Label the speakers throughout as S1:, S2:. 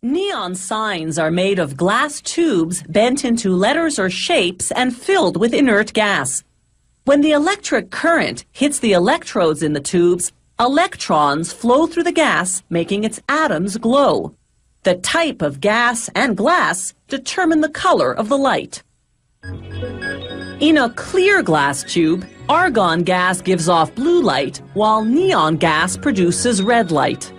S1: Neon signs are made of glass tubes bent into letters or shapes and filled with inert gas. When the electric current hits the electrodes in the tubes, electrons flow through the gas, making its atoms glow. The type of gas and glass determine the color of the light. In a clear glass tube, argon gas gives off blue light, while neon gas produces red light.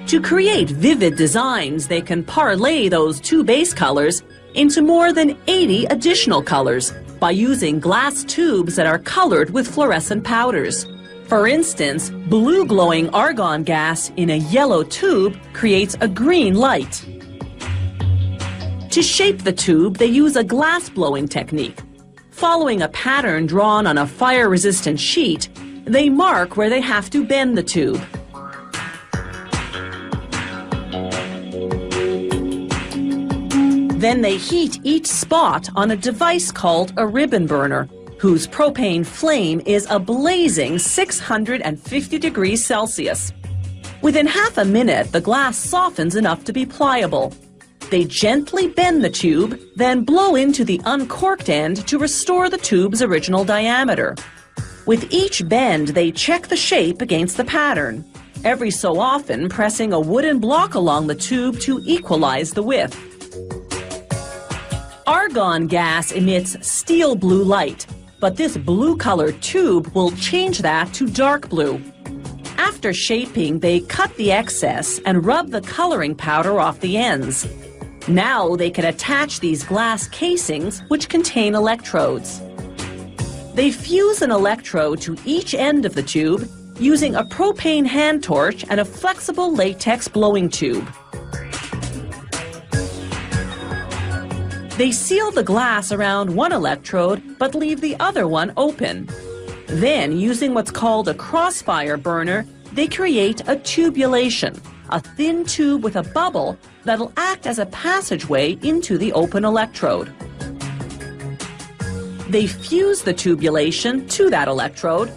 S1: To create vivid designs, they can parlay those two base colors into more than 80 additional colors by using glass tubes that are colored with fluorescent powders. For instance, blue glowing argon gas in a yellow tube creates a green light. To shape the tube, they use a glass blowing technique. Following a pattern drawn on a fire-resistant sheet, they mark where they have to bend the tube. Then they heat each spot on a device called a ribbon burner, whose propane flame is a blazing 650 degrees Celsius. Within half a minute, the glass softens enough to be pliable. They gently bend the tube, then blow into the uncorked end to restore the tube's original diameter. With each bend, they check the shape against the pattern, every so often pressing a wooden block along the tube to equalize the width. Argon gas emits steel blue light, but this blue-colored tube will change that to dark blue. After shaping, they cut the excess and rub the coloring powder off the ends. Now they can attach these glass casings, which contain electrodes. They fuse an electrode to each end of the tube using a propane hand torch and a flexible latex blowing tube. They seal the glass around one electrode but leave the other one open. Then, using what's called a crossfire burner, they create a tubulation, a thin tube with a bubble that'll act as a passageway into the open electrode. They fuse the tubulation to that electrode,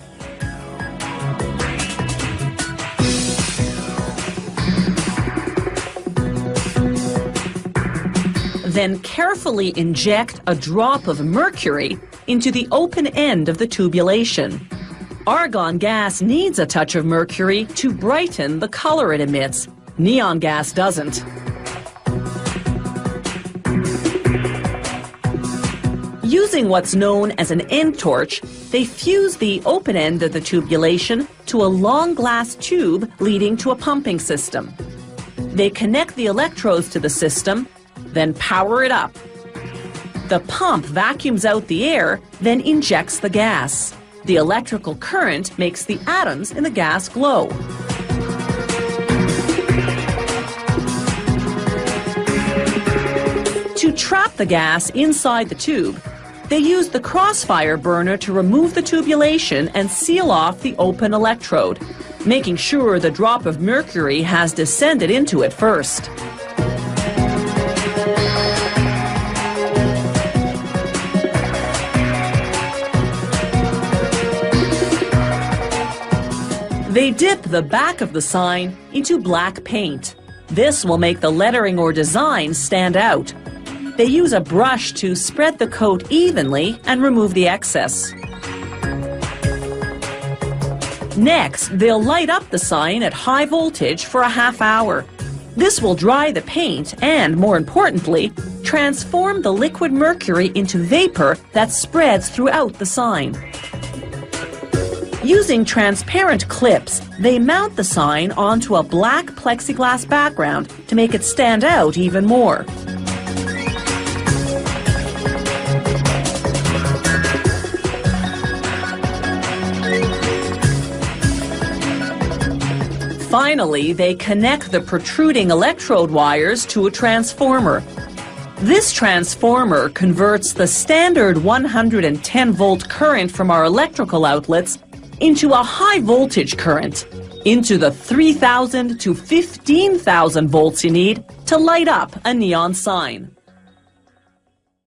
S1: then carefully inject a drop of mercury into the open end of the tubulation. Argon gas needs a touch of mercury to brighten the color it emits. Neon gas doesn't. Using what's known as an end torch, they fuse the open end of the tubulation to a long glass tube leading to a pumping system. They connect the electrodes to the system, then power it up. The pump vacuums out the air, then injects the gas. The electrical current makes the atoms in the gas glow. To trap the gas inside the tube, they use the crossfire burner to remove the tubulation and seal off the open electrode, making sure the drop of mercury has descended into it first. They dip the back of the sign into black paint. This will make the lettering or design stand out. They use a brush to spread the coat evenly and remove the excess. Next, they'll light up the sign at high voltage for a half hour. This will dry the paint and, more importantly, transform the liquid mercury into vapor that spreads throughout the sign. Using transparent clips, they mount the sign onto a black plexiglass background to make it stand out even more. Finally, they connect the protruding electrode wires to a transformer. This transformer converts the standard 110-volt current from our electrical outlets into a high-voltage current, into the 3,000 to 15,000 volts you need to light up a neon sign.